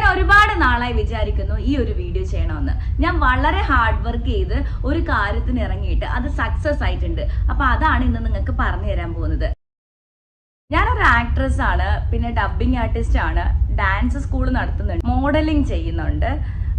ഞാൻ ഒരുപാട് നാളായി വിചാരിക്കുന്നു ഈ ഒരു വീഡിയോ ചെയ്യണമെന്ന്. ഞാൻ വളരെ ഹാർഡ് വർക്ക് ചെയ്ത് ഒരു കാര്യത്തിന് ഇറങ്ങിയിട്ട് അത് സക്സസ് ആയിട്ടുണ്ട്. അപ്പൊ അതാണ് ഇന്ന് നിങ്ങൾക്ക് പറഞ്ഞു തരാൻ പോകുന്നത്. ഞാനൊരു ആക്ട്രസ് ആണ്, പിന്നെ ഡബ്ബിംഗ് ആർട്ടിസ്റ്റ് ആണ്, ഡാൻസ് സ്കൂൾ നടത്തുന്നുണ്ട്, മോഡലിംഗ് ചെയ്യുന്നുണ്ട്.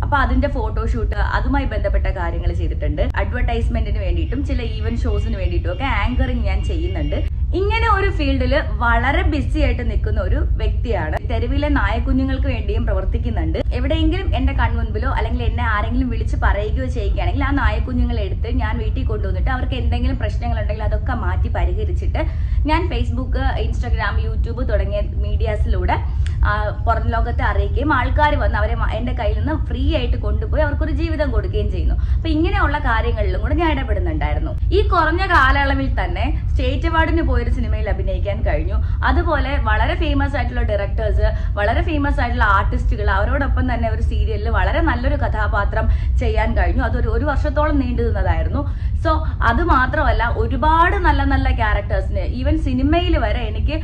അപ്പൊ അതിന്റെ ഫോട്ടോഷൂട്ട് അതുമായി ബന്ധപ്പെട്ട കാര്യങ്ങൾ ചെയ്തിട്ടുണ്ട്. അഡ്വർടൈസ്മെന്റിന് വേണ്ടിയിട്ടും ചില ഈവന്റ് ഷോസിന് വേണ്ടിയിട്ടും ഒക്കെ ആങ്കറിങ് ഞാൻ ചെയ്യുന്നുണ്ട്. ഇങ്ങനെ ഒരു ഫീൽഡിൽ വളരെ ബിസി ആയിട്ട് നിൽക്കുന്ന ഒരു വ്യക്തിയാണ്. തെരുവിലെ നായക്കുഞ്ഞുങ്ങൾക്ക് വേണ്ടിയും പ്രവർത്തിക്കുന്നുണ്ട്. എവിടെയെങ്കിലും എന്റെ കൺമുൻപിലോ അല്ലെങ്കിൽ എന്നെ ആരെങ്കിലും വിളിച്ച് പറയുകയോ ചെയ്യുകയാണെങ്കിൽ ആ നായക്കുഞ്ഞുങ്ങളെ എടുത്ത് ഞാൻ വീട്ടിൽ കൊണ്ടുവന്നിട്ട് അവർക്ക് എന്തെങ്കിലും പ്രശ്നങ്ങൾ ഉണ്ടെങ്കിൽ അതൊക്കെ മാറ്റി പരിഹരിച്ചിട്ട് ഞാൻ ഫേസ്ബുക്ക്, ഇൻസ്റ്റാഗ്രാം, യൂട്യൂബ് തുടങ്ങിയ മീഡിയാസിലൂടെ പുറം ലോകത്തെ അറിയിക്കുകയും ആൾക്കാർ വന്ന് അവരെ എന്റെ കയ്യിൽ നിന്ന് ഫ്രീ ആയിട്ട് കൊണ്ടുപോയി അവർക്കൊരു ജീവിതം കൊടുക്കുകയും ചെയ്യുന്നു. അപ്പൊ ഇങ്ങനെയുള്ള കാര്യങ്ങളിലും കൂടെ ഞാൻ ഇടപെടുന്നുണ്ടായിരുന്നു. ഈ കുറഞ്ഞ കാലയളവിൽ തന്നെ സ്റ്റേറ്റ് അവാർഡിന് പോയൊരു സിനിമയിൽ അഭിനയിക്കാൻ കഴിഞ്ഞു. അതുപോലെ വളരെ ഫേമസ് ആയിട്ടുള്ള ഡയറക്ടേഴ്സ്, വളരെ ഫേമസ് ആയിട്ടുള്ള ആർട്ടിസ്റ്റുകൾ, അവരോടൊപ്പം തന്നെ ഒരു സീരിയലിൽ വളരെ നല്ലൊരു കഥാപാത്രം ചെയ്യാൻ കഴിഞ്ഞു. അതൊരു 1 വർഷത്തോളം നീണ്ടു നിന്നതായിരുന്നു. സോ അത് മാത്രമല്ല, ഒരുപാട് നല്ല നല്ല ക്യാരക്ടേഴ്സിന്, ഈവൻ സിനിമയിൽ വരെ എനിക്ക്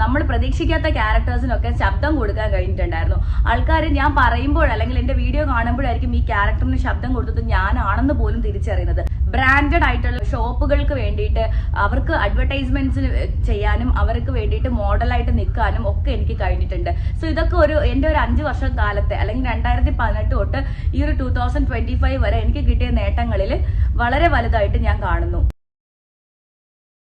നമ്മൾ പ്രതീക്ഷിക്കാത്ത ക്യാരക്ടേഴ്സിനൊക്കെ ശബ്ദം കൊടുക്കാൻ കഴിഞ്ഞിട്ടുണ്ടായിരുന്നു. ആൾക്കാർ ഞാൻ പറയുമ്പോൾ അല്ലെങ്കിൽ എന്റെ വീഡിയോ കാണുമ്പോഴായിരിക്കും ഈ ക്യാരക്ടറിന് ശബ്ദം കൊടുത്തത് ഞാനാണെന്ന് പോലും തിരിച്ചറിയുന്നത്. ബ്രാൻഡഡ് ആയിട്ടുള്ള ഷോപ്പുകൾക്ക് വേണ്ടിയിട്ട് അവർക്ക് അഡ്വർടൈസ്മെന്റ്സിന് ചെയ്യാനും അവർക്ക് വേണ്ടിയിട്ട് മോഡലായിട്ട് നിൽക്കാനും ഒക്കെ എനിക്ക് കഴിഞ്ഞിട്ടുണ്ട്. സോ ഇതൊക്കെ എന്റെ ഒരു 5 വർഷം കാലത്തെ അല്ലെങ്കിൽ 2018 തൊട്ട് ഈ ഒരു 2025 വരെ എനിക്ക് കിട്ടിയ നേട്ടങ്ങളിൽ വളരെ വലുതായിട്ട് ഞാൻ കാണുന്നു.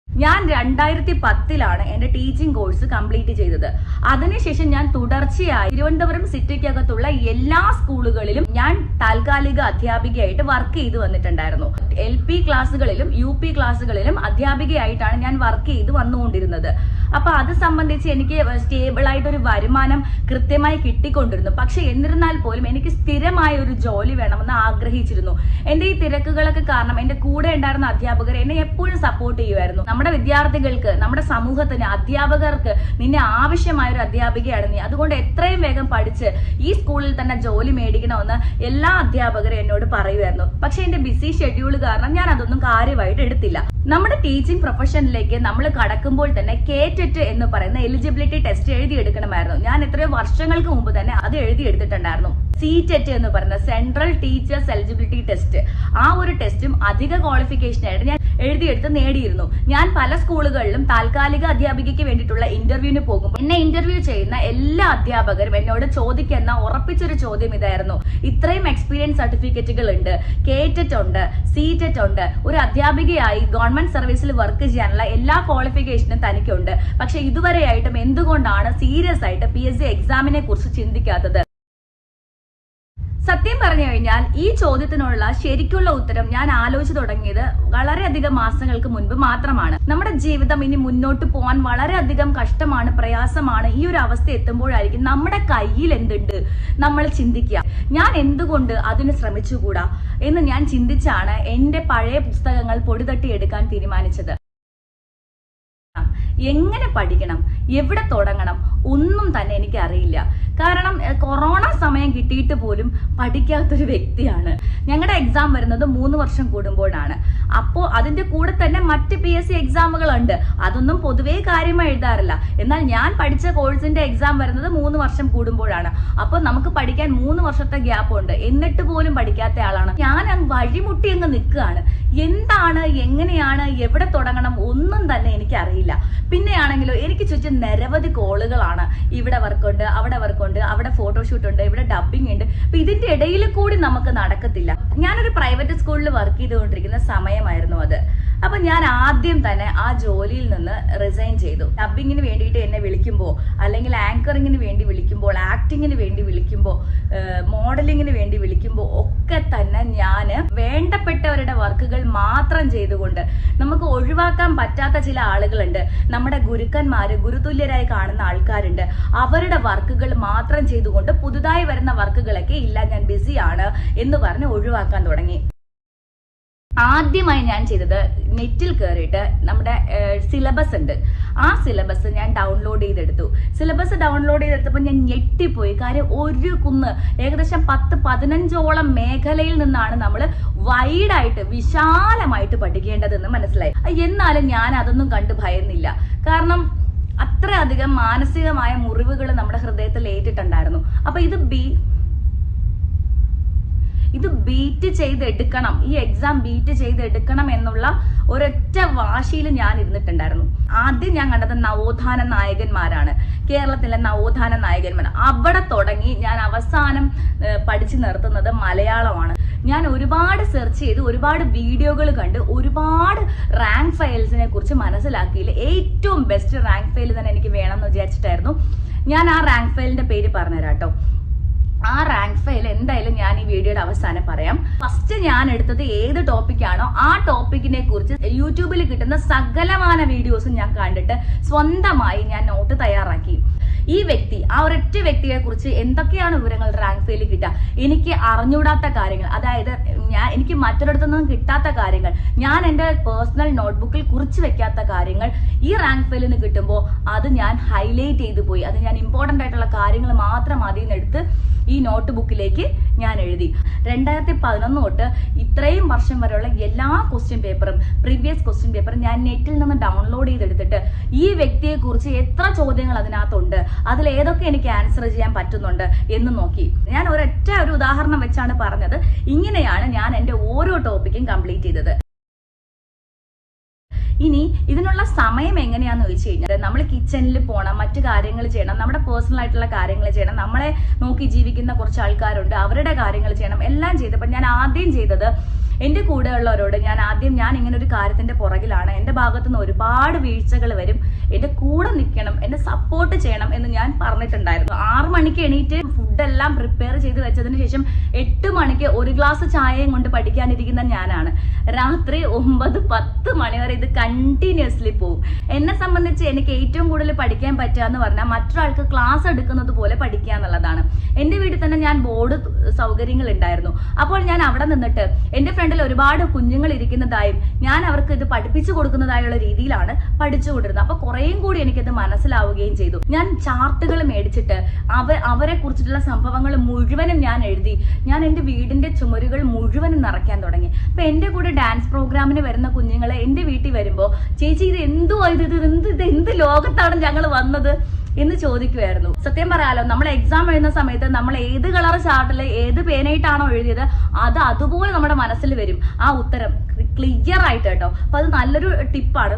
ഞാൻ 2010 എന്റെ ടീച്ചിങ് കോഴ്സ് കംപ്ലീറ്റ് ചെയ്തത്. അതിനുശേഷം ഞാൻ തുടർച്ചയായി തിരുവനന്തപുരം സിറ്റിക്കകത്തുള്ള എല്ലാ സ്കൂളുകളിലും ഞാൻ താൽക്കാലിക അധ്യാപികയായിട്ട് വർക്ക് ചെയ്ത് വന്നിട്ടുണ്ടായിരുന്നു. LP ക്ലാസ്സുകളിലും UP ക്ലാസ്സുകളിലും അധ്യാപികയായിട്ടാണ് ഞാൻ വർക്ക് ചെയ്ത് വന്നുകൊണ്ടിരുന്നത്. അപ്പൊ അത് സംബന്ധിച്ച് എനിക്ക് സ്റ്റേബിൾ ആയിട്ടൊരു വരുമാനം കൃത്യമായി കിട്ടിക്കൊണ്ടിരുന്നു. പക്ഷെ എന്നിരുന്നാൽ പോലും എനിക്ക് സ്ഥിരമായ ഒരു ജോലി വേണമെന്ന് ആഗ്രഹിച്ചിരുന്നു. എന്റെ ഈ തിരക്കുകളൊക്കെ കാരണം എന്റെ കൂടെ ഉണ്ടായിരുന്ന അധ്യാപകർ എന്നെ എപ്പോഴും സപ്പോർട്ട് ചെയ്യുമായിരുന്നു. നമ്മുടെ വിദ്യാർത്ഥികൾക്ക്, നമ്മുടെ സമൂഹത്തിന്, അധ്യാപകർക്ക് നിന്നെ ആവശ്യമായ ഒരു അധ്യാപികയാണ് നീ, അതുകൊണ്ട് എത്രയും വേഗം പഠിച്ച് ഈ സ്കൂളിൽ തന്നെ ജോലി മേടിക്കണമെന്ന് എല്ലാ അധ്യാപകരും എന്നോട് പറയുമായിരുന്നു. പക്ഷെ എന്റെ ബിസി ഷെഡ്യൂൾ കാരണം ഞാൻ അതൊന്നും കാര്യമായിട്ട് എടുത്തില്ല. നമ്മുടെ ടീച്ചിങ് പ്രൊഫഷനിലേക്ക് നമ്മൾ കടക്കുമ്പോൾ തന്നെ KTET എന്ന് പറയുന്ന എലിജിബിലിറ്റി ടെസ്റ്റ് എഴുതിയെടുക്കണമായിരുന്നു. ഞാൻ എത്രയോ വർഷങ്ങൾക്ക് മുമ്പ് തന്നെ അത് എഴുതിയെടുത്തിട്ടുണ്ടായിരുന്നു. CTET എന്ന് പറയുന്ന സെൻട്രൽ ടീച്ചേഴ്സ് എലിജിബിലിറ്റി ടെസ്റ്റ്, ആ ഒരു ടെസ്റ്റും അധിക ക്വാളിഫിക്കേഷനായിട്ട് ഞാൻ എഴുതിയെടുത്ത് നേടിയിരുന്നു. ഞാൻ പല സ്കൂളുകളിലും താൽക്കാലിക അധ്യാപികയ്ക്ക് വേണ്ടിയിട്ടുള്ള ഇന്റർവ്യൂവിന് പോകുമ്പോൾ എന്നെ ഇന്റർവ്യൂ ചെയ്യുന്ന എല്ലാ അധ്യാപകരും എന്നോട് ചോദിക്കുന്ന ഉറപ്പിച്ചൊരു ചോദ്യം ഇതായിരുന്നു: ഇത്രയും എക്സ്പീരിയൻസ് സർട്ടിഫിക്കറ്റുകൾ ഉണ്ട്, KTET ഉണ്ട്, CTET ഉണ്ട്, ഒരു അധ്യാപികയായി ഗവൺമെന്റ് സർവീസിൽ വർക്ക് ചെയ്യാനുള്ള എല്ലാ ക്വാളിഫിക്കേഷനും തനിക്കുണ്ട്, പക്ഷെ ഇതുവരെയായിട്ടും എന്തുകൊണ്ടാണ് സീരിയസ് ആയിട്ട് PSC എക്സാമിനെ കുറിച്ച് ചിന്തിക്കാത്തത്? സത്യം പറഞ്ഞു കഴിഞ്ഞാൽ ഈ ചോദ്യത്തിനുള്ള ശരിക്കുള്ള ഉത്തരം ഞാൻ ആലോചിച്ചു തുടങ്ങിയത് വളരെയധികം മാസങ്ങൾക്ക് മുൻപ് മാത്രമാണ്. നമ്മുടെ ജീവിതം ഇനി മുന്നോട്ട് പോകാൻ വളരെയധികം കഷ്ടമാണ്, പ്രയാസമാണ്. ഈ ഒരു അവസ്ഥ എത്തുമ്പോഴായിരിക്കും നമ്മുടെ കയ്യിൽ എന്തുണ്ട് നമ്മൾ ചിന്തിക്കുക. ഞാൻ എന്തുകൊണ്ട് അതിന് ശ്രമിച്ചുകൂടാ എന്ന് ഞാൻ ചിന്തിച്ചാണ് എന്റെ പഴയ പുസ്തകങ്ങൾ പൊടിതട്ടി എടുക്കാൻ തീരുമാനിച്ചത്. എങ്ങനെ പഠിക്കണം, എവിടെ തുടങ്ങണം, ഒന്നും തന്നെ എനിക്ക് അറിയില്ല. കാരണം കൊറോണ സമയം കിട്ടിയിട്ട് പോലും പഠിക്കാത്തൊരു വ്യക്തിയാണ്. ഞങ്ങളുടെ എക്സാം വരുന്നത് 3 വർഷം കൂടുമ്പോഴാണ്. അപ്പോൾ അതിന്റെ കൂടെ തന്നെ മറ്റ് PSC എക്സാമുകളുണ്ട്. അതൊന്നും പൊതുവേ കാര്യമായി എഴുതാറില്ല. എന്നാൽ ഞാൻ പഠിച്ച കോഴ്സിന്റെ എക്സാം വരുന്നത് 3 വർഷം കൂടുമ്പോഴാണ്. അപ്പൊ നമുക്ക് പഠിക്കാൻ 3 വർഷത്തെ ഗ്യാപ്പ് ഉണ്ട്. എന്നിട്ട് പോലും പഠിക്കാത്ത ആളാണ് ഞാൻ. വഴിമുട്ടി അങ്ങ് നിൽക്കുകയാണ്. എന്താണ്, എങ്ങനെയാണ്, എവിടെ തുടങ്ങണം, ഒന്നും തന്നെ എനിക്ക് അറിയില്ല. പിന്നെയാണെങ്കിലോ എനിക്ക് ചുറ്റും നിരവധി കോളുകളാണ്. ഇവിടെ വർക്കുണ്ട്, അവിടെ വർക്കുണ്ട്, അവിടെ ഫോട്ടോഷൂട്ട് ഉണ്ട്, ഇവിടെ ഡബ്ബിംഗ് ഉണ്ട്. അപ്പൊ ഇതിന്റെ ഇടയിൽ കൂടി നമുക്ക് നടക്കത്തില്ല. ഞാനൊരു പ്രൈവറ്റ് സ്കൂളിൽ വർക്ക് ചെയ്തുകൊണ്ടിരിക്കുന്ന സമയമായിരുന്നു അത്. അപ്പൊ ഞാൻ ആദ്യം തന്നെ ആ ജോലിയിൽ നിന്ന് റിസൈൻ ചെയ്തു. ഡബ്ബിങ്ങിന് വേണ്ടിയിട്ട് എന്നെ വിളിക്കുമ്പോൾ, അല്ലെങ്കിൽ ആങ്കറിങ്ങിന് വേണ്ടി വിളിക്കുമ്പോൾ, ആക്ടിങ്ങിന് വേണ്ടി വിളിക്കുമ്പോൾ, മോഡലിങ്ങിന് വേണ്ടി വിളിക്കുമ്പോൾ ഒക്കെ തന്നെ ഞാൻ വേണ്ടപ്പെട്ടവരുടെ വർക്കുകൾ മാത്രം ചെയ്തുകൊണ്ട്, നമുക്ക് ഒഴിവാക്കാൻ പറ്റാത്ത ചില ആളുകളുണ്ട്, നമ്മുടെ ഗുരുക്കന്മാര്, ഗുരുതുല്യരായി കാണുന്ന ആൾക്കാരുണ്ട്, അവരുടെ വർക്കുകൾ മാത്രം ചെയ്തുകൊണ്ട് പുതുതായി വരുന്ന വർക്കുകളൊക്കെ ഇല്ല, ഞാൻ ബിസിയാണ് എന്ന് പറഞ്ഞ് ഒഴിവാക്കാൻ തുടങ്ങി. ആദ്യമായി ഞാൻ ചെയ്തത് നെറ്റിൽ കയറിയിട്ട് നമ്മുടെ സിലബസ് ഉണ്ട്, ആ സിലബസ് ഞാൻ ഡൗൺലോഡ് ചെയ്തെടുത്തു. സിലബസ് ഡൗൺലോഡ് ചെയ്തെടുത്തപ്പോൾ ഞാൻ ഞെട്ടിപ്പോയി. കാര്യം ഏകദേശം 10-15ഓളം മേഖലയിൽ നിന്നാണ് നമ്മൾ വൈഡായിട്ട് വിശാലമായിട്ട് പഠിക്കേണ്ടതെന്ന് മനസ്സിലായി. എന്നാലും ഞാൻ അതൊന്നും കണ്ട് ഭയന്നില്ല. കാരണം അത്രയധികം മാനസികമായ മുറിവുകൾ നമ്മുടെ ഹൃദയത്തിൽ ഏറ്റിട്ടുണ്ടായിരുന്നു. അപ്പൊ ഇത് ബീറ്റ് ചെയ്തെടുക്കണം, ഈ എക്സാം ബീറ്റ് ചെയ്തെടുക്കണം എന്നുള്ള ഒരൊറ്റ വാശിയിൽ ഞാൻ ഇരുന്നിട്ടുണ്ടായിരുന്നു. ആദ്യം ഞാൻ കണ്ടത് നവോത്ഥാന നായകന്മാരാണ്, കേരളത്തിലെ നവോത്ഥാന നായകന്മാർ. അവിടെ തുടങ്ങി ഞാൻ അവസാനം പഠിച്ചു നിർത്തുന്നത് മലയാളമാണ്. ഞാൻ ഒരുപാട് സെർച്ച് ചെയ്ത് ഒരുപാട് വീഡിയോകൾ കണ്ട് ഒരുപാട് റാങ്ക് ഫയൽസിനെ കുറിച്ച് മനസ്സിലാക്കിയിൽ ഏറ്റവും ബെസ്റ്റ് റാങ്ക് ഫയൽ തന്നെ എനിക്ക് വേണമെന്ന് വിചാരിച്ചിട്ടായിരുന്നു. ഞാൻ ആ റാങ്ക് ഫയലിന്റെ പേര് പറഞ്ഞുതരാം കേട്ടോ. ആ റാങ്ക് ഫയൽ എന്തായാലും ഞാൻ ഈ വീഡിയോയുടെ അവസാനം പറയാം. ഫസ്റ്റ് ഞാൻ എടുത്തത് ഏത് ടോപ്പിക്കാണോ ആ ടോപ്പിക്കിനെ കുറിച്ച് യൂട്യൂബിൽ കിട്ടുന്ന സകലമാന വീഡിയോസും ഞാൻ കണ്ടിട്ട് സ്വന്തമായി ഞാൻ നോട്ട് തയ്യാറാക്കി. ഈ വ്യക്തി, ആ ഒരൊറ്റ വ്യക്തിയെ കുറിച്ച് എന്തൊക്കെയാണ് വിവരങ്ങൾ റാങ്ക് ഫയലിൽ കിട്ടുക, എനിക്ക് അറിഞ്ഞൂടാത്ത കാര്യങ്ങൾ, അതായത് എനിക്ക് മറ്റൊരിടത്തുനിന്നും കിട്ടാത്ത കാര്യങ്ങൾ, ഞാൻ എൻ്റെ പേഴ്സണൽ നോട്ട്ബുക്കിൽ കുറിച്ച് വെക്കാത്ത കാര്യങ്ങൾ ഈ റാങ്ക് ഫയലിൽ നിന്ന് കിട്ടുമ്പോൾ അത് ഞാൻ ഹൈലൈറ്റ് ചെയ്തു പോയി. അത് ഞാൻ ഇമ്പോർട്ടൻ്റ് ആയിട്ടുള്ള കാര്യങ്ങൾ മാത്രം അതിൽ നിന്ന് എടുത്ത് ഈ നോട്ട് ബുക്കിലേക്ക് ഞാൻ എഴുതി. 2011 തൊട്ട് ഇത്രയും വർഷം വരെയുള്ള എല്ലാ ക്വസ്റ്റ്യൻ പേപ്പറും, പ്രീവിയസ് ക്വസ്റ്റ്യൻ പേപ്പറും ഞാൻ നെറ്റിൽ നിന്ന് ഡൗൺലോഡ് ചെയ്തെടുത്തിട്ട് ഈ വ്യക്തിയെ കുറിച്ച് എത്ര ചോദ്യങ്ങൾ അതിനകത്തുണ്ട്, അതിൽ ഏതൊക്കെ എനിക്ക് ആൻസർ ചെയ്യാൻ പറ്റുന്നുണ്ട് എന്ന് നോക്കി. ഞാൻ ഒരൊറ്റ ഒരു ഉദാഹരണം വെച്ചാണ് പറഞ്ഞത്. ഇങ്ങനെയാണ് ഞാൻ എൻ്റെ ഓരോ ടോപ്പിക്കും കംപ്ലീറ്റ് ചെയ്തത്. ഇനി ഇതിനുള്ള സമയം എങ്ങനെയാന്ന് ചോദിച്ചു കഴിഞ്ഞാൽ, നമ്മൾ കിച്ചണിൽ പോകണം, മറ്റു കാര്യങ്ങൾ ചെയ്യണം, നമ്മുടെ പേഴ്സണൽ ആയിട്ടുള്ള കാര്യങ്ങൾ ചെയ്യണം, നമ്മളെ നോക്കി ജീവിക്കുന്ന കുറച്ച് ആൾക്കാരുണ്ട്, അവരുടെ കാര്യങ്ങൾ ചെയ്യണം, എല്ലാം ചെയ്തപ്പോൾ ഞാൻ ആദ്യം ചെയ്തത് എൻ്റെ കൂടെ ഉള്ളവരോട് ഞാൻ ഇങ്ങനെ ഒരു കാര്യത്തിന്റെ പുറകിലാണ്, എൻ്റെ ഭാഗത്തുനിന്ന് ഒരുപാട് വീഴ്ചകൾ വരും, എൻ്റെ കൂടെ നിൽക്കണം, എന്നെ സപ്പോർട്ട് ചെയ്യണം എന്ന് ഞാൻ പറഞ്ഞിട്ടുണ്ടായിരുന്നു. 6 മണിക്ക് എണീറ്റ് ഫുഡെല്ലാം പ്രിപ്പയർ ചെയ്ത് വെച്ചതിന് ശേഷം 8 മണിക്ക് ഒരു ഗ്ലാസ് ചായയും കൊണ്ട് പഠിക്കാനിരിക്കുന്ന ഞാനാണ്. രാത്രി 9-10 മണി വരെ ഇത് കണ്ടിന്യൂസ്ലി പോകും. എന്നെ സംബന്ധിച്ച് എനിക്ക് ഏറ്റവും കൂടുതൽ പഠിക്കാൻ പറ്റുക എന്ന് പറഞ്ഞാൽ മറ്റൊരാൾക്ക് ക്ലാസ് എടുക്കുന്നത് പോലെ പഠിക്കുക എന്നുള്ളതാണ്. എൻ്റെ വീട്ടിൽ തന്നെ ഞാൻ ബോർഡ് സൗകര്യങ്ങൾ ഉണ്ടായിരുന്നു. അപ്പോൾ ഞാൻ അവിടെ നിന്നിട്ട് എൻ്റെ ഫ്രണ്ടിൽ ഒരുപാട് കുഞ്ഞുങ്ങൾ ഇരിക്കുന്നതായും ഞാൻ അവർക്ക് ഇത് പഠിപ്പിച്ചു കൊടുക്കുന്നതായുള്ള രീതിയിലാണ് പഠിച്ചുകൊണ്ടിരുന്നത്. അപ്പൊ കുറേയും കൂടി എനിക്കത് മനസ്സിലാവുകയും ചെയ്തു. ഞാൻ ചാർട്ടുകൾ മേടിച്ചിട്ട് അവരെ കുറിച്ചിട്ടുള്ള സംഭവങ്ങൾ മുഴുവനും ഞാൻ എഴുതി. ഞാൻ എൻ്റെ വീടിന്റെ ചുമരുകൾ മുഴുവനും നിറയ്ക്കാൻ തുടങ്ങി. അപ്പൊ എൻ്റെ കൂടെ ഡാൻസ് പ്രോഗ്രാമിന് വരുന്ന കുഞ്ഞുങ്ങളെ എൻ്റെ വീട്ടിൽ വരുമ്പോൾ, ചേച്ചി ഇത് എന്ത് ലോകത്താണ് ഞങ്ങൾ വന്നത് എന്ന് ചോദിക്കുമായിരുന്നു. സത്യം പറയാലോ, നമ്മൾ എക്സാം എഴുതുന്ന സമയത്ത് നമ്മൾ ഏത് കളർ ചാർട്ടിൽ ഏത് പേനായിട്ടാണോ എഴുതിയത് അത് അതുപോലെ നമ്മുടെ മനസ്സിൽ വരും, ആ ഉത്തരം ക്ലിയർ ആയിട്ട് കേട്ടോ. അപ്പൊ അത് നല്ലൊരു ടിപ്പാണ്.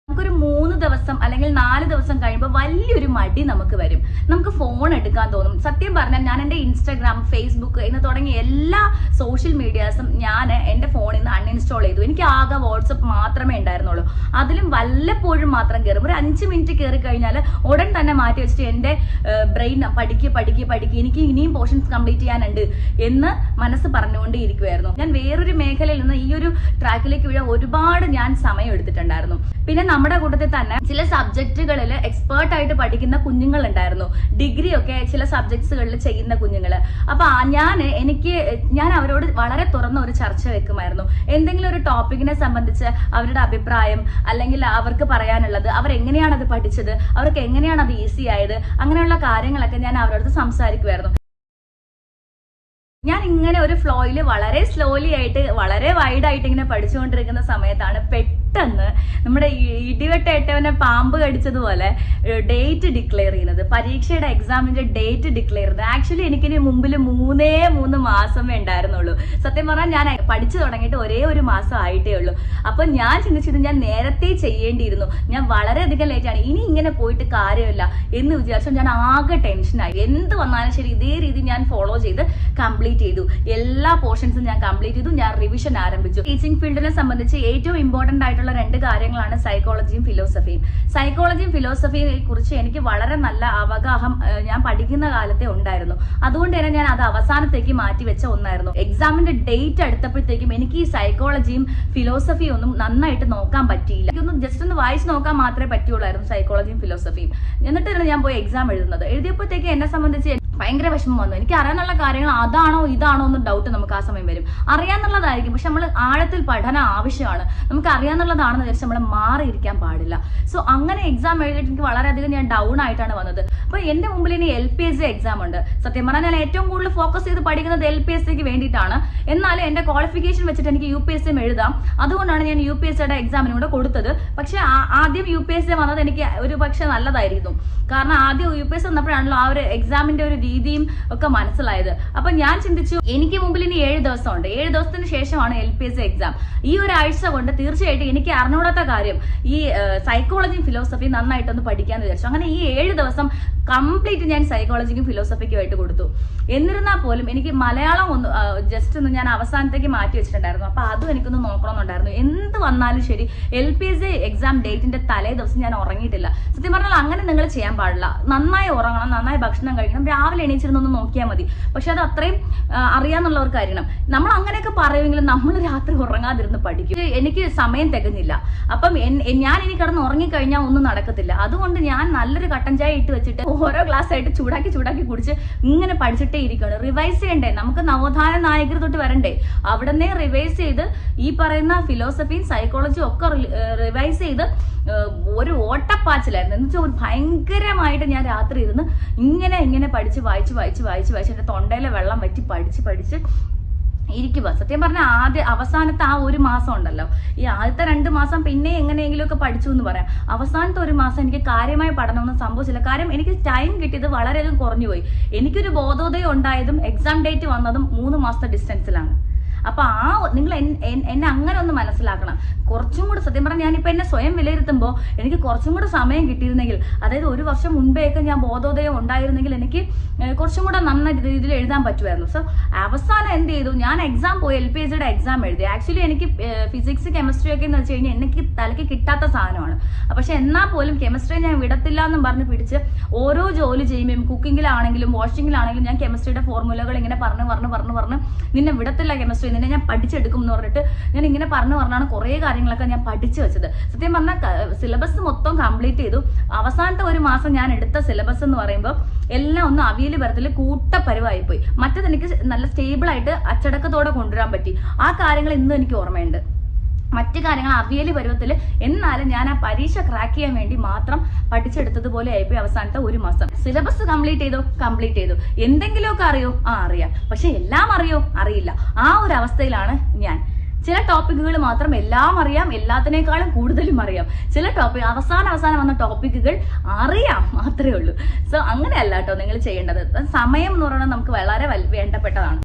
നമുക്കൊരു 3 ദിവസം അല്ലെങ്കിൽ 4 ദിവസം കഴിയുമ്പോൾ വലിയൊരു മടി നമുക്ക് വരും, നമുക്ക് ഫോൺ എടുക്കാൻ തോന്നും. സത്യം പറഞ്ഞാൽ ഞാൻ എൻ്റെ ഇൻസ്റ്റാഗ്രാം, ഫേസ്ബുക്ക് എന്ന് തുടങ്ങിയ എല്ലാ സോഷ്യൽ മീഡിയാസും ഞാൻ എൻ്റെ ഫോണിൽ നിന്ന് അൺഇൻസ്റ്റാൾ ചെയ്തു. എനിക്ക് ആകെ വാട്സപ്പ് മാത്രമേ ഉണ്ടായിരുന്നുള്ളൂ. അതിലും വല്ലപ്പോഴും മാത്രം കയറും. ഒരു 5 മിനിറ്റ് കയറി കഴിഞ്ഞാൽ ഉടൻ തന്നെ മാറ്റി വെച്ചിട്ട് എൻ്റെ ബ്രെയിൻ പഠിക്കുക, എനിക്ക് ഇനിയും പോർഷൻസ് കംപ്ലീറ്റ് ചെയ്യാനുണ്ട് എന്ന് മനസ്സ് പറഞ്ഞുകൊണ്ടേ ഇരിക്കുമായിരുന്നു. ഞാൻ വേറൊരു മേഖലയിൽ നിന്ന് ഈ ഒരു ട്രാക്കിലേക്ക് വീഴാൻ ഒരുപാട് ഞാൻ സമയം എടുത്തിട്ടുണ്ടായിരുന്നു. പിന്നെ നമ്മുടെ കൂട്ടത്തിൽ തന്നെ ചില സബ്ജക്റ്റുകളിൽ എക്സ്പേർട്ട് ആയിട്ട് പഠിക്കുന്ന കുഞ്ഞുങ്ങൾ ഉണ്ടായിരുന്നു, ഡിഗ്രി ഒക്കെ ചില സബ്ജക്ട്സുകളിൽ ചെയ്യുന്ന കുഞ്ഞുങ്ങൾ. അപ്പൊ ഞാൻ അവരോട് വളരെ തുറന്ന ഒരു ചർച്ച വെക്കുമായിരുന്നു. എന്തെങ്കിലും ഒരു ടോപ്പിക്കിനെ സംബന്ധിച്ച് അവരുടെ അഭിപ്രായം, അല്ലെങ്കിൽ അവർക്ക് പറയാനുള്ളത്, അവരെങ്ങനെയാണ് അത് പഠിച്ചത്, അവർക്ക് എങ്ങനെയാണ് അത് ഈസി ആയത്, അങ്ങനെയുള്ള കാര്യങ്ങളൊക്കെ ഞാൻ അവരോട് സംസാരിക്കുമായിരുന്നു. ഞാൻ ഇങ്ങനെ ഒരു ഫ്ലോയിൽ വളരെ സ്ലോലി ആയിട്ട് വളരെ വൈഡായിട്ട് ഇങ്ങനെ പഠിച്ചുകൊണ്ടിരിക്കുന്ന സമയത്താണ് പെട്ടെന്ന് നമ്മുടെ ഇടിവെട്ടേറ്റവനെ പാമ്പ് കടിച്ചതുപോലെ ഡേറ്റ് ഡിക്ലെയർ ചെയ്യുന്നത്, പരീക്ഷയുടെ എക്സാമിന്റെ ഡേറ്റ് ഡിക്ലെയർ ചെയ്യുന്നത്. ആക്ച്വലി എനിക്കിന് മുമ്പിൽ 3 മാസമേ ഉണ്ടായിരുന്നുള്ളൂ. സത്യം പറഞ്ഞാൽ ഞാൻ പഠിച്ചു തുടങ്ങിയിട്ട് ഒരേ 1 മാസം ആയിട്ടേ ഉള്ളൂ. അപ്പൊ ഞാൻ ചിന്തിച്ചത് ഞാൻ നേരത്തെ ചെയ്യേണ്ടിയിരുന്നു, ഞാൻ വളരെയധികം ലേറ്റാണ്, ഇനി ഇങ്ങനെ പോയിട്ട് കാര്യമില്ല എന്ന് വിചാരിച്ചു. ഞാൻ ആകെ ടെൻഷനായി. എന്ത് വന്നാലും ശരി ഇതേ രീതി ഞാൻ ഫോളോ ചെയ്ത് കംപ്ലീറ്റ് ചെയ്തു. എല്ലാ പോർഷൻസും ഞാൻ കംപ്ലീറ്റ് ചെയ്തു. ഞാൻ റിവിഷൻ ആരംഭിച്ചു. ടീച്ചിങ് ഫീൽഡിനെ സംബന്ധിച്ച് ഏറ്റവും ഇമ്പോർട്ടന്റ് ആയിട്ടുള്ള 2 കാര്യങ്ങളാണ് സൈക്കോളജിയും ഫിലോസഫിയും. സൈക്കോളജിയും ഫിലോസഫിയെ കുറിച്ച് എനിക്ക് വളരെ നല്ല അവഗാഹം ഞാൻ പഠിക്കുന്ന കാലത്തെ ഉണ്ടായിരുന്നു. അതുകൊണ്ട് തന്നെ ഞാൻ അത് അവസാനത്തേക്ക് മാറ്റിവെച്ച ഒന്നായിരുന്നു. എക്സാമിന്റെ ഡേറ്റ് അടുത്തപ്പോഴത്തേക്കും എനിക്ക് ഈ സൈക്കോളജിയും ഫിലോസഫിയും ഒന്നും നന്നായിട്ട് നോക്കാൻ പറ്റിയില്ല. എനിക്കൊന്ന് ജസ്റ്റ് ഒന്ന് വായിച്ച് നോക്കാൻ മാത്രമേ പറ്റുള്ളായിരുന്നു സൈക്കോളജിയും ഫിലോസഫിയും. എന്നിട്ടാണ് ഞാൻ പോയി എക്സാം എഴുതുന്നത്. എഴുതിയപ്പോഴത്തേക്ക് എന്നെ സംബന്ധിച്ച് ഭയങ്കര വിഷമം വന്നു. എനിക്ക് അറിയാന്നുള്ള കാര്യങ്ങൾ അതാണോ ഇതാണോ എന്ന് ഡൗട്ട് നമുക്ക് ആ സമയം വരും. അറിയാന്നുള്ളതായിരിക്കും, പക്ഷെ നമ്മൾ ആഴത്തിൽ പഠനം ആവശ്യമാണ്. നമുക്ക് അറിയാന്നുള്ളതാണെന്ന് വിചാരിച്ച് നമ്മൾ മാറിയിരിക്കാൻ പാടില്ല. സോ അങ്ങനെ എക്സാം എഴുതിയിട്ട് എനിക്ക് വളരെയധികം ഞാൻ ഡൗൺ ആയിട്ടാണ് വന്നത്. അപ്പോൾ എൻ്റെ മുമ്പിൽ ഇനി LPSC എക്സാം ഉണ്ട്. സത്യം പറഞ്ഞാൽ ഞാൻ ഏറ്റവും കൂടുതൽ ഫോക്കസ് ചെയ്ത് പഠിക്കുന്നത് LPSCക്ക് വേണ്ടിയിട്ടാണ്. എന്നാലും എൻ്റെ ക്വാളിഫിക്കേഷൻ വെച്ചിട്ട് എനിക്ക് UPSC എഴുതാം. അതുകൊണ്ടാണ് ഞാൻ UPSCയുടെ എക്സാമിനും കൂടെ കൊടുത്തത്. പക്ഷെ ആദ്യം UPSC വന്നത് എനിക്ക് ഒരു പക്ഷെ നല്ലതായിരുന്നു. കാരണം ആദ്യം UPSC വന്നപ്പോഴാണല്ലോ ആ ഒരു എക്സാമിന്റെ ഒരു രീതിയും ഒക്കെ മനസ്സിലായത്. അപ്പൊ ഞാൻ ചിന്തിച്ചു, എനിക്ക് മുമ്പിൽ ഇനി 7 ദിവസമുണ്ട്. 7 ദിവസത്തിന് ശേഷമാണ് LPSC എക്സാം. ഈ ഒരാഴ്ച കൊണ്ട് തീർച്ചയായിട്ടും എനിക്ക് അറിഞ്ഞൂടാത്ത കാര്യം ഈ സൈക്കോളജിയും ഫിലോസഫിയും നന്നായിട്ടൊന്ന് പഠിക്കാന്ന് വിചാരിച്ചു. അങ്ങനെ ഈ 7 ദിവസം കംപ്ലീറ്റ് ഞാൻ സൈക്കോളജിക്കും ഫിലോസഫിക്കുമായിട്ട് കൊടുത്തു. എന്നിരുന്നാൽ പോലും എനിക്ക് മലയാളം ഒന്ന് ജസ്റ്റ് ഒന്ന് ഞാൻ അവസാനത്തേക്ക് മാറ്റി വെച്ചിട്ടുണ്ടായിരുന്നു. അപ്പൊ അതും എനിക്കൊന്ന് നോക്കണമെന്നുണ്ടായിരുന്നു. എന്ത് വന്നാലും ശരി LPSC എക്സാം ഡേറ്റിന്റെ തലേ ദിവസം ഞാൻ ഉറങ്ങിയിട്ടില്ല. സത്യം പറഞ്ഞാൽ അങ്ങനെ നിങ്ങൾ ചെയ്യാൻ പാടില്ല. നന്നായി ഉറങ്ങണം, നന്നായി ഭക്ഷണം കഴിക്കണം, രാവിലെ എണീച്ചിരുന്നൊന്ന് നോക്കിയാൽ മതി. പക്ഷെ അത് അത്രയും അറിയാന്നുള്ളവർക്ക് അറിയണം. നമ്മൾ അങ്ങനെയൊക്കെ പറയുമെങ്കിലും നമ്മൾ രാത്രി ഉറങ്ങാതിരുന്ന് പഠിക്കും. എനിക്ക് സമയം തികഞ്ഞില്ല. അപ്പം ഞാൻ ഇനി കിടന്ന് ഉറങ്ങിക്കഴിഞ്ഞാൽ ഒന്നും നടക്കത്തില്ല. അതുകൊണ്ട് ഞാൻ നല്ലൊരു കട്ടൻ ചായ ഇട്ട് വെച്ചിട്ട് ഓരോ ഗ്ലാസ് ആയിട്ട് ചൂടാക്കി കുടിച്ച് ഇങ്ങനെ പഠിച്ചിട്ടേ ഇരിക്കുകയാണ്. റിവൈസ് ചെയ്യണ്ടേ, നമുക്ക് നവോത്ഥാന നായകർ തൊട്ട് വരണ്ടേ. അവിടെ നിന്ന് റിവൈസ് ചെയ്ത് ഈ പറയുന്ന ഫിലോസഫിയും സൈക്കോളജിയും ഒക്കെ റിവൈസ് ചെയ്ത് ഒരു ഓട്ടപ്പാച്ചിലായിരുന്നു. എന്ന് വെച്ചാൽ ഭയങ്കരമായിട്ട് ഞാൻ രാത്രി ഇരുന്ന് ഇങ്ങനെ പഠിച്ച് വായിച്ച് എന്റെ തൊണ്ടയിലെ വെള്ളം വറ്റി പഠിച്ച് ഇരിക്കുക. സത്യം പറഞ്ഞാൽ അവസാനത്തെ ആ ഒരു മാസം ഉണ്ടല്ലോ, ഈ ആദ്യത്തെ 2 മാസം പിന്നെ എങ്ങനെയെങ്കിലും ഒക്കെ പഠിച്ചു എന്ന് പറയാം. അവസാനത്തെ ഒരു മാസം എനിക്ക് കാര്യമായ പഠനമൊന്നും സംഭവിച്ചില്ല. കാര്യം എനിക്ക് ടൈം കിട്ടിയത് വളരെയധികം കുറഞ്ഞുപോയി. എനിക്കൊരു ബോധോദയം ഉണ്ടായതും എക്സാം ഡേറ്റ് വന്നതും 3 മാസത്തെ ഡിസ്റ്റൻസിലാണ്. അപ്പൊ നിങ്ങൾ എന്നെ അങ്ങനെ ഒന്ന് മനസ്സിലാക്കണം. കുറച്ചും കൂടെ സത്യം പറഞ്ഞാൽ ഞാനിപ്പോ എന്നെ സ്വയം വിലയിരുത്തുമ്പോൾ എനിക്ക് കുറച്ചും കൂടെ സമയം കിട്ടിയിരുന്നെങ്കിൽ, അതായത് 1 വർഷം മുൻപേയൊക്കെ ഞാൻ ബോധോദയം ഉണ്ടായിരുന്നെങ്കിൽ എനിക്ക് കുറച്ചും കൂടെ നന്നായി രീതിയിൽ എഴുതാൻ പറ്റുമായിരുന്നു. സോ അവസാനം എന്ത് ചെയ്തു, ഞാൻ എക്സാം പോയി LPSCയുടെ എക്സാം എഴുതി. ആക്ച്വലി എനിക്ക് ഫിസിക്സ് കെമിസ്ട്രി ഒക്കെ എന്ന് വെച്ച് കഴിഞ്ഞാൽ എനിക്ക് തലയ്ക്ക് കിട്ടാത്ത സാധനമാണ്. പക്ഷെ എന്നാൽ പോലും കെമിസ്ട്രി ഞാൻ വിടത്തില്ല എന്നും പറഞ്ഞ് പിടിച്ച് ഓരോ ജോലി ചെയ്യുമ്പോൾ കുക്കിങ്ങിലാണെങ്കിലും വാഷിങ്ങിലാണെങ്കിലും ഞാൻ കെമിസ്ട്രിയുടെ ഫോർമുലകൾ ഇങ്ങനെ പറഞ്ഞ് നിന്നെ വിടത്തില്ല കെമിസ്ട്രി, നിന്നെ ഞാൻ പഠിച്ചെടുക്കും എന്ന് പറഞ്ഞിട്ട് ഞാൻ ഇങ്ങനെ പറഞ്ഞാണ് കുറേ കാര്യങ്ങളൊക്കെ ഞാൻ പഠിച്ചു വെച്ചത്. സത്യം പറഞ്ഞാൽ സിലബസ് മൊത്തം കംപ്ലീറ്റ് ചെയ്തു. അവസാനത്തെ ഒരു മാസം ഞാൻ എടുത്ത സിലബസ് എന്ന് പറയുമ്പോൾ എല്ലാം ഒന്ന് അവിയൽ പരത്തിൽ കൂട്ടപ്പരുവായി പോയി. മറ്റത് എനിക്ക് നല്ല സ്റ്റേബിൾ ആയിട്ട് അച്ചടക്കത്തോടെ കൊണ്ടുവരാൻ പറ്റി. ആ കാര്യങ്ങൾ ഇന്നും എനിക്ക് ഓർമ്മയുണ്ട്. മറ്റു കാര്യങ്ങൾ അവിയൽ പരുവത്തിൽ എന്നാലും ഞാൻ ആ പരീക്ഷ ക്രാക്ക് ചെയ്യാൻ വേണ്ടി മാത്രം പഠിച്ചെടുത്തതുപോലെ ആയിപ്പോയി അവസാനത്തെ ഒരു മാസം. സിലബസ് കംപ്ലീറ്റ് ചെയ്തു. എന്തെങ്കിലുമൊക്കെ അറിയോ? അറിയാം. പക്ഷെ എല്ലാം അറിയില്ല. ആ ഒരു അവസ്ഥയിലാണ് ഞാൻ. ചില ടോപ്പിക്കുകൾ മാത്രം എല്ലാം അറിയാം, എല്ലാത്തിനേക്കാളും കൂടുതലും അറിയാം. ചില അവസാനം വന്ന ടോപ്പിക്കുകൾ അറിയാം മാത്രമേ ഉള്ളൂ. സോ അങ്ങനെയല്ല കേട്ടോ നിങ്ങൾ ചെയ്യേണ്ടത്. സമയം എന്ന് പറയുന്നത് നമുക്ക് വളരെ വേണ്ടപ്പെട്ടതാണ്.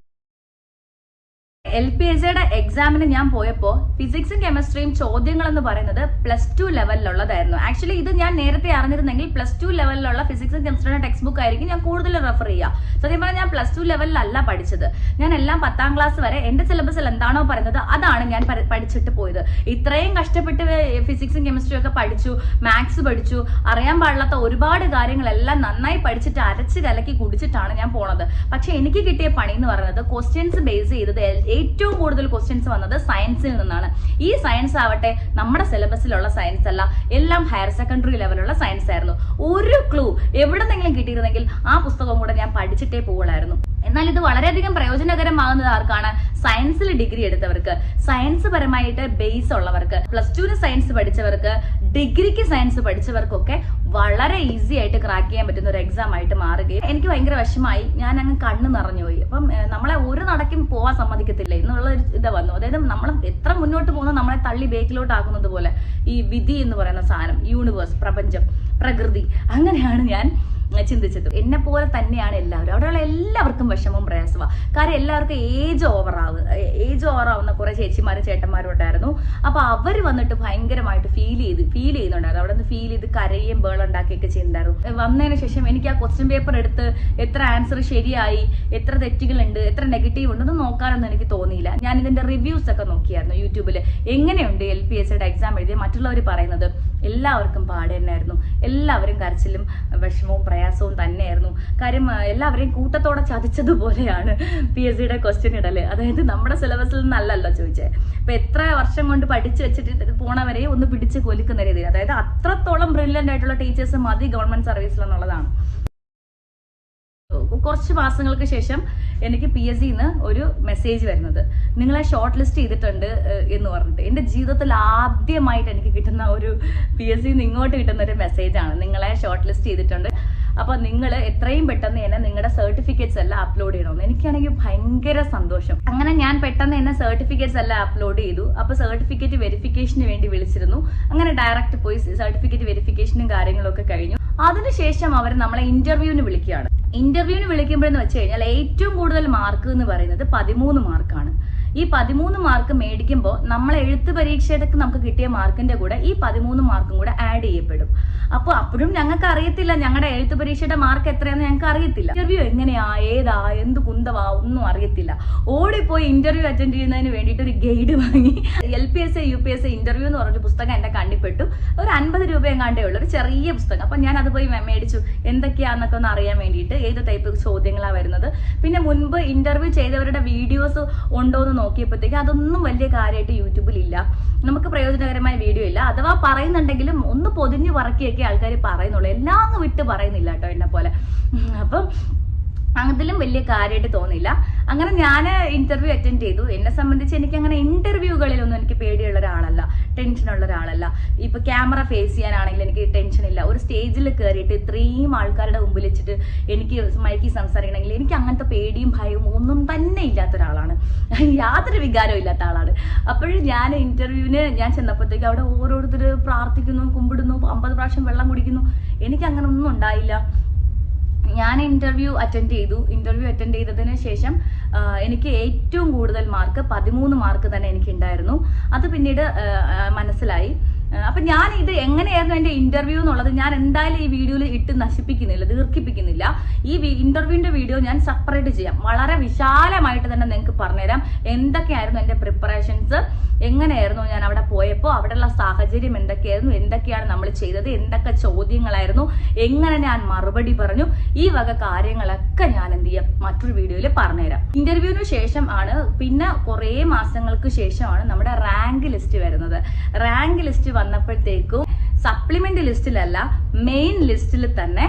LPSCയുടെ എക്സാമിന് ഞാൻ പോയപ്പോൾ ഫിസിക്സും കെമിസ്ട്രിയും ചോദ്യങ്ങൾ എന്ന് പറയുന്നത് +2 ലെവലിലുള്ളതായിരുന്നു. ആക്ച്വലി ഇത് ഞാൻ നേരത്തെ അറിഞ്ഞിരുന്നെങ്കിൽ +2 ലെവലിലുള്ള ഫിസിക്സും കെമിസ്ട്രിയുടെ ടെക്സ്റ്റ് ബുക്ക് ആയിരിക്കും ഞാൻ കൂടുതൽ റെഫർ ചെയ്യുക. സത്യം പറഞ്ഞാൽ ഞാൻ +2 ലെവലിലല്ല പഠിച്ചത്. ഞാൻ എല്ലാം 10ാം ക്ലാസ് വരെ എന്റെ സിലബസിൽ എന്താണോ പറയുന്നത് അതാണ് ഞാൻ പഠിച്ചിട്ട് പോയത്. ഇത്രയും കഷ്ടപ്പെട്ട് ഫിസിക്സും കെമിസ്ട്രിയും ഒക്കെ പഠിച്ചു, മാത്സ് പഠിച്ചു, അറിയാൻ പാടില്ലാത്ത ഒരുപാട് കാര്യങ്ങളെല്ലാം നന്നായി പഠിച്ചിട്ട് അരച്ച് കലക്കി കുടിച്ചിട്ടാണ് ഞാൻ പോണത്. പക്ഷെ എനിക്ക് കിട്ടിയ പണി എന്ന് പറയുന്നത് ക്വസ്റ്റ്യൻസ് ബേസ് ചെയ്തത് ഏറ്റവും കൂടുതൽ ക്വസ്റ്റ്യൻസ് വന്നത് സയൻസിൽ നിന്നാണ്. ഈ സയൻസ് ആവട്ടെ നമ്മുടെ സിലബസിലുള്ള സയൻസ് അല്ല, എല്ലാം ഹയർ സെക്കൻഡറി ലെവലുള്ള സയൻസ് ആയിരുന്നു. ഒരു ക്ലൂ എവിടെന്നെങ്കിലും കിട്ടിയിരുന്നെങ്കിൽ ആ പുസ്തകം കൂടെ ഞാൻ പഠിച്ചിട്ടേ പോവുള്ളായിരുന്നു. എന്നാൽ ഇത് വളരെയധികം പ്രയോജനകരമാകുന്നത് ആർക്കാണ്? സയൻസിൽ ഡിഗ്രി എടുത്തവർക്ക്, സയൻസ് പരമായിട്ട് ബേസ് ഉള്ളവർക്ക്, +2 സയൻസ് പഠിച്ചവർക്ക്, ഡിഗ്രിക്ക് സയൻസ് പഠിച്ചവർക്കൊക്കെ വളരെ ഈസി ആയിട്ട് ക്രാക്ക് ചെയ്യാൻ പറ്റുന്ന ഒരു എക്സാം ആയിട്ട് മാറുകയും എനിക്ക് ഭയങ്കര വിഷമായി. ഞാൻ അങ്ങ് കണ്ണ് നിറഞ്ഞുപോയി. അപ്പം നമ്മളെ ഒരു നടക്കും പോവാൻ സമ്മതിക്കത്തില്ല എന്നുള്ള ഒരു ഇത് വന്നു. അതായത് നമ്മൾ എത്ര മുന്നോട്ട് പോകുന്നത് നമ്മളെ തള്ളി ബേക്കിലോട്ട് ആക്കുന്നത് പോലെ ഈ വിധി എന്ന് പറയുന്ന സാധനം, യൂണിവേഴ്സ്, പ്രപഞ്ചം, പ്രകൃതി, അങ്ങനെയാണ് ഞാൻ ചിന്തിച്ചത്. എന്നെ പോലെ തന്നെയാണ് എല്ലാവരും. അവിടെയുള്ള എല്ലാവർക്കും വിഷമവും പ്രയാസമാണ്. കാര്യം എല്ലാവർക്കും ഏജ് ഓവറാവുന്ന കുറെ ചേച്ചിമാരും ചേട്ടന്മാരും ഉണ്ടായിരുന്നു. അപ്പൊ അവർ വന്നിട്ട് ഭയങ്കരമായിട്ട് ഫീൽ ചെയ്യുന്നുണ്ടായിരുന്നു. അവിടെ നിന്ന് ഫീൽ ചെയ്ത് കരയും ബേളം ഉണ്ടാക്കിയൊക്കെ ചെയ്യുന്നുണ്ടായിരുന്നു. വന്നതിന് ശേഷം എനിക്ക് ആ ക്വസ്റ്റ്യൻ പേപ്പർ എടുത്ത് എത്ര ആൻസർ ശരിയായി, എത്ര തെറ്റുകളുണ്ട്, എത്ര നെഗറ്റീവ് ഉണ്ടെന്ന് നോക്കാനൊന്നും എനിക്ക് തോന്നിയില്ല. ഞാൻ ഇതിന്റെ റിവ്യൂസ് ഒക്കെ നോക്കിയായിരുന്നു യൂട്യൂബിൽ. എങ്ങനെയുണ്ട് LPSCയുടെ എക്സാം എഴുതിയ മറ്റുള്ളവർ പറയുന്നത്. എല്ലാവർക്കും പാട് തന്നെയായിരുന്നു. എല്ലാവരും കരച്ചിലും വിഷമവും പ്രയാസവും തന്നെയായിരുന്നു. കാര്യം എല്ലാവരെയും കൂട്ടത്തോടെ ചതിച്ചതുപോലെയാണ് PSCയുടെ ക്വസ്റ്റ്യൻ ഇടല്. അതായത് നമ്മുടെ സിലബസിൽ നിന്നല്ലല്ലോ ചോദിച്ചത്. ഇപ്പൊ എത്ര വർഷം കൊണ്ട് പഠിച്ചു വെച്ചിട്ട് പോണവരെ ഒന്ന് പിടിച്ച് കൊലിക്കുന്ന രീതിയിൽ, അതായത് അത്രത്തോളം ബ്രില്യന്റ് ആയിട്ടുള്ള ടീച്ചേഴ്സ് മതി ഗവൺമെന്റ് സർവീസിലെന്നുള്ളതാണ്. കുറച്ച് മാസങ്ങൾക്ക് ശേഷം എനിക്ക് PSCന്ന് ഒരു മെസ്സേജ് വരുന്നത്, നിങ്ങളെ ഷോർട്ട് ലിസ്റ്റ് ചെയ്തിട്ടുണ്ട് എന്ന് പറഞ്ഞിട്ട്. എൻ്റെ ജീവിതത്തിൽ ആദ്യമായിട്ട് എനിക്ക് കിട്ടുന്ന ഒരു PSCന്ന് ഇങ്ങോട്ട് കിട്ടുന്ന ഒരു മെസ്സേജാണ്, നിങ്ങളെ ഷോർട്ട് ലിസ്റ്റ് ചെയ്തിട്ടുണ്ട്, അപ്പോൾ നിങ്ങൾ എത്രയും പെട്ടെന്ന് തന്നെ നിങ്ങളുടെ സർട്ടിഫിക്കറ്റ്സ് എല്ലാം അപ്ലോഡ് ചെയ്യണമെന്ന്. എനിക്കാണെങ്കിൽ ഭയങ്കര സന്തോഷം. അങ്ങനെ ഞാൻ പെട്ടെന്ന് തന്നെ സർട്ടിഫിക്കറ്റ്സ് എല്ലാം അപ്ലോഡ് ചെയ്തു. അപ്പോൾ സർട്ടിഫിക്കറ്റ് വെരിഫിക്കേഷന് വേണ്ടി വിളിച്ചിരുന്നു. അങ്ങനെ ഡയറക്റ്റ് പോയി സർട്ടിഫിക്കറ്റ് വെരിഫിക്കേഷനും കാര്യങ്ങളൊക്കെ കഴിഞ്ഞു. അതിനുശേഷം അവർ നമ്മളെ ഇന്റർവ്യൂവിന് വിളിക്കുകയാണ്. ഇന്റർവ്യൂവിന് വിളിക്കുമ്പോഴെന്ന് വെച്ച് കഴിഞ്ഞാൽ ഏറ്റവും കൂടുതൽ മാർക്ക് എന്ന് പറയുന്നത് 13 മാർക്കാണ്. ഈ 13 മാർക്ക് മേടിക്കുമ്പോൾ നമ്മളെ എഴുത്ത് പരീക്ഷയുടെ നമുക്ക് കിട്ടിയ മാർക്കിന്റെ കൂടെ ഈ 13 മാർക്കും കൂടെ ആഡ് ചെയ്യപ്പെടും. അപ്പോൾ അപ്പോഴും ഞങ്ങൾക്ക് അറിയത്തില്ല ഞങ്ങളുടെ എഴുത്ത് പരീക്ഷയുടെ മാർക്ക് എത്രയാണെന്ന് ഞങ്ങൾക്ക് അറിയത്തില്ല. ഇന്റർവ്യൂ എങ്ങനെയാ, ഏതാ, എന്ത് കുന്തവാ ഒന്നും അറിയത്തില്ല. ഓടിപ്പോയി ഇന്റർവ്യൂ അറ്റൻഡ് ചെയ്യുന്നതിന് വേണ്ടിയിട്ട് ഒരു ഗൈഡ് വാങ്ങി. LPSA UPSA ഇന്റർവ്യൂ എന്ന് പറഞ്ഞ പുസ്തകം എന്റെ കണ്ണിപ്പെട്ടു. ഒരു 50 രൂപ എങ്ങാണ്ടേ ഉള്ളൂ, ഒരു ചെറിയ പുസ്തകം. അപ്പൊ ഞാൻ അത് പോയി മേടിച്ചു, എന്തൊക്കെയാന്നൊക്കെ ഒന്ന് അറിയാൻ വേണ്ടിയിട്ട്, ഏത് ടൈപ്പ് ചോദ്യങ്ങളാണ് വരുന്നത്. പിന്നെ മുൻപ് ഇന്റർവ്യൂ ചെയ്തവരുടെ വീഡിയോസ് ഉണ്ടോ എന്ന് നോക്കിയപ്പോഴത്തേക്ക് അതൊന്നും വലിയ കാര്യമായിട്ട് യൂട്യൂബിലില്ല, നമുക്ക് പ്രയോജനകരമായ വീഡിയോ ഇല്ല. അഥവാ പറയുന്നുണ്ടെങ്കിലും ഒന്ന് പൊതിഞ്ഞ് പറക്കിയൊക്കെ ആൾക്കാർ പറയുന്നുള്ളൂ, എല്ലാം അങ്ങ് വിട്ട് പറയുന്നില്ല കേട്ടോ എന്നെ പോലെ. അപ്പം അതിലും വലിയ കാര്യമായിട്ട് തോന്നില്ല. അങ്ങനെ ഞാൻ ഇന്റർവ്യൂ അറ്റൻഡ് ചെയ്തു. എന്നെ സംബന്ധിച്ച് എനിക്ക് അങ്ങനെ ഇന്റർവ്യൂകളിലൊന്നും എനിക്ക് പേടിയുള്ള ഒരാളല്ല, ടെൻഷനുള്ള ഒരാളല്ല. ഇപ്പൊ ക്യാമറ ഫേസ് ചെയ്യാനാണെങ്കിൽ എനിക്ക് ടെൻഷൻ ഇല്ല. ഒരു സ്റ്റേജിൽ കയറിയിട്ട് ഇത്രയും ആൾക്കാരുടെ മുമ്പിൽ വെച്ചിട്ട് എനിക്ക് മൈക്കിൽ സംസാരിക്കണമെങ്കിൽ എനിക്ക് അങ്ങനത്തെ പേടിയും ഭയവും ഒന്നും തന്നെ ഇല്ലാത്ത ഒരാളാണ്, യാതൊരു വികാരവും ഇല്ലാത്ത ആളാണ്. അപ്പോഴും ഞാൻ ഇന്റർവ്യൂവിന് ഞാൻ ചെന്നപ്പോഴത്തേക്ക് അവിടെ ഓരോരുത്തർ പ്രാർത്ഥിക്കുന്നു, കുമ്പിടുന്നു, 50 പ്രാവശ്യം വെള്ളം കുടിക്കുന്നു. എനിക്ക് അങ്ങനെ ഒന്നും ഉണ്ടായില്ല. ഞാൻ ഇന്റർവ്യൂ അറ്റൻഡ് ചെയ്തു. ഇന്റർവ്യൂ അറ്റൻഡ് ചെയ്തതിന് ശേഷം എനിക്ക് ഏറ്റവും കൂടുതൽ മാർക്ക് 13 മാർക്ക് തന്നെ എനിക്ക് ഉണ്ടായിരുന്നു. അത് പിന്നീട് മനസ്സിലായി. അപ്പൊ ഞാൻ ഇത് എങ്ങനെയായിരുന്നു എന്റെ ഇന്റർവ്യൂ എന്നുള്ളത് ഞാൻ എന്തായാലും ഈ വീഡിയോയിൽ ഇട്ട് നശിപ്പിക്കുന്നില്ല, ദീർഘിപ്പിക്കുന്നില്ല. ഈ ഇന്റർവ്യൂവിന്റെ വീഡിയോ ഞാൻ സെപ്പറേറ്റ് ചെയ്യാം, വളരെ വിശാലമായിട്ട് തന്നെ നിങ്ങൾക്ക് പറഞ്ഞുതരാം എന്തൊക്കെയായിരുന്നു എന്റെ പ്രിപ്പറേഷൻസ്, എങ്ങനെയായിരുന്നു ഞാൻ അവിടെ പോയപ്പോൾ അവിടെയുള്ള സാഹചര്യം എന്തൊക്കെയായിരുന്നു, എന്തൊക്കെയാണ് നമ്മൾ ചെയ്തത്, എന്തൊക്കെ ചോദ്യങ്ങളായിരുന്നു, എങ്ങനെ ഞാൻ മറുപടി പറഞ്ഞു, ഈ വക കാര്യങ്ങളൊക്കെ ഞാൻ എന്ത് ചെയ്യാം മറ്റൊരു വീഡിയോയിൽ പറഞ്ഞുതരാം. ഇന്റർവ്യൂവിന് ശേഷം ആണ്, പിന്നെ കുറേ മാസങ്ങൾക്ക് ശേഷമാണ് നമ്മുടെ റാങ്ക് ലിസ്റ്റ് വരുന്നത്. റാങ്ക് ലിസ്റ്റ് വന്നപ്പോഴത്തേക്കും സപ്ലിമെന്റ് ലിസ്റ്റിലല്ല, മെയിൻ ലിസ്റ്റിൽ തന്നെ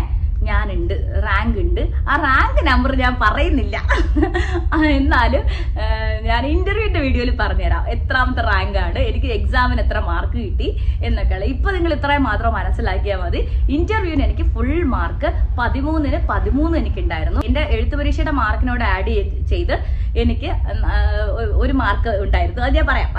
ഞാനുണ്ട്, റാങ്ക് ഉണ്ട്. ആ റാങ്ക് നമ്പർ ഞാൻ പറയുന്നില്ല, എന്നാലും ഞാൻ ഇന്റർവ്യൂവിന്റെ വീഡിയോയിൽ പറഞ്ഞുതരാം എത്രാമത്തെ റാങ്കാണ്, എനിക്ക് എക്സാമിന് എത്ര മാർക്ക് കിട്ടി എന്നൊക്കെയുള്ള. ഇപ്പൊ നിങ്ങൾ ഇത്രയും മാത്രം മനസ്സിലാക്കിയാൽ മതി. ഇന്റർവ്യൂവിന് എനിക്ക് ഫുൾ മാർക്ക് 13-ന് 13 എനിക്കുണ്ടായിരുന്നു. എന്റെ എഴുത്ത് പരീക്ഷയുടെ മാർക്കിനോട് ആഡ് ചെയ്ത് എനിക്ക് ഒരു മാർക്ക് ഉണ്ടായിരുന്നു. അത് ഞാൻ പറയാം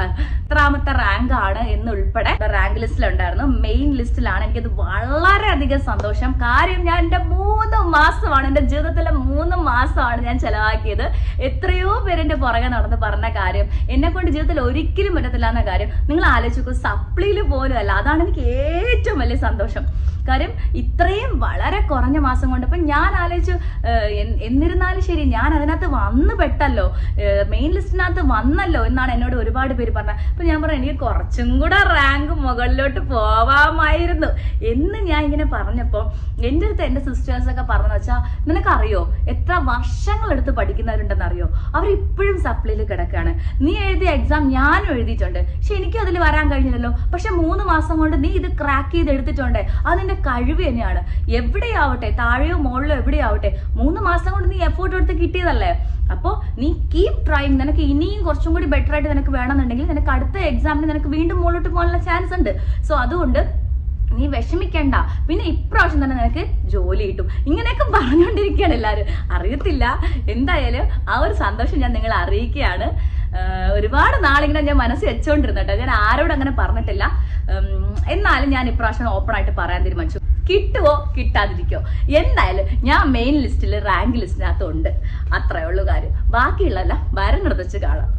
എത്രാമത്തെ റാങ്ക് ആണ് എന്നുൾപ്പെടെ റാങ്ക് ലിസ്റ്റിലുണ്ടായിരുന്നു. മെയിൻ ലിസ്റ്റിലാണ്. എനിക്കത് വളരെയധികം സന്തോഷം. കാര്യം ഞാൻ എന്റെ 3 മാസമാണ്, എന്റെ ജീവിതത്തിലെ 3 മാസമാണ് ഞാൻ ചെലവാക്കിയത്. എത്രയോ പേരെന്റെ പുറകെ നടന്ന് പറഞ്ഞ കാര്യം എന്നെ കൊണ്ട് ജീവിതത്തിൽ ഒരിക്കലും പറ്റത്തില്ല എന്ന കാര്യം നിങ്ങൾ ആലോചിക്കൂ. സപ്ലിയിൽ പോലും അല്ല, അതാണ് എനിക്ക് ഏറ്റവും വലിയ സന്തോഷം. കാര്യം ഇത്രയും വളരെ കുറഞ്ഞ മാസം കൊണ്ട്. അപ്പൊ ഞാൻ ആലോചിച്ചു, എന്നിരുന്നാലും ശരി ഞാൻ അതിനകത്ത് വന്നു പെട്ടല്ലോ, മെയിൻ ലിസ്റ്റിനകത്ത് വന്നല്ലോ എന്നാണ് എന്നോട് ഒരുപാട് പേര് പറഞ്ഞത്. അപ്പൊ ഞാൻ പറഞ്ഞു എനിക്ക് കുറച്ചും കൂടെ റാങ്ക് മുകളിലോട്ട് പോവാമായിരുന്നു എന്ന് ഞാൻ ഇങ്ങനെ പറഞ്ഞപ്പോ എൻ്റെ അടുത്ത് എൻ്റെ സിസ്റ്റേഴ്സൊക്കെ പറഞ്ഞു വെച്ചാൽ, നിനക്കറിയോ എത്ര വർഷങ്ങളെടുത്ത് പഠിക്കുന്നവരുണ്ടെന്ന് അറിയോ, അവരിപ്പോഴും സപ്ലിയിൽ കിടക്കാണ്. നീ എഴുതിയ എക്സാം ഞാനും എഴുതിയിട്ടുണ്ട്, പക്ഷെ എനിക്ക് അതിൽ വരാൻ കഴിഞ്ഞില്ലല്ലോ. പക്ഷെ 3 മാസം കൊണ്ട് നീ ഇത് ക്രാക്ക് ചെയ്ത് എടുത്തിട്ടുണ്ട്, അതിന്റെ കഴിവ് തന്നെയാണ്. എവിടെയാവട്ടെ, താഴെയോ മുകളിലോ എവിടെയാവട്ടെ, 3 മാസം കൊണ്ട് നീ എഫോർട്ട് എടുത്ത് കിട്ടിയതല്ലേ. അപ്പോൾ നീ കീപ് ട്രൈങ്. നിനക്ക് ഇനിയും കുറച്ചും കൂടി ബെറ്റർ ആയിട്ട് നിനക്ക് വേണമെന്നുണ്ടെങ്കിൽ നിനക്ക് അടുത്ത എക്സാമിന് നിനക്ക് വീണ്ടും മുകളിലോട്ട് പോകാനുള്ള ചാൻസ് ഉണ്ട്. സോ അതുകൊണ്ട് നീ വിഷമിക്കണ്ട, പിന്നെ ഇപ്രാവശ്യം തന്നെ നിനക്ക് ജോലി കിട്ടും. ഇങ്ങനെയൊക്കെ പറഞ്ഞുകൊണ്ടിരിക്കുകയാണ് എല്ലാവരും. അറിയത്തില്ല, എന്തായാലും ആ ഒരു സന്തോഷം ഞാൻ നിങ്ങളെ അറിയിക്കുകയാണ്. ഒരുപാട് നാളിങ്ങനെ ഞാൻ മനസ്സിൽ വെച്ചോണ്ടിരുന്നു കേട്ടോ. ഞാൻ ആരോടും അങ്ങനെ പറഞ്ഞിട്ടില്ല. എന്നാലും ഞാൻ ഇപ്രാവശ്യം ഓപ്പൺ ആയിട്ട് പറയാൻ തീരുമാനിച്ചു. കിട്ടുവോ കിട്ടാതിരിക്കോ, എന്തായാലും ഞാൻ മെയിൻ ലിസ്റ്റിൽ റാങ്ക് ലിസ്റ്റിനകത്തുണ്ട്. അത്രയേ ഉള്ളൂ കാര്യം. ബാക്കിയുള്ളതെല്ലാം വരുന്നിടത്ത് വെച്ച് കാണാം.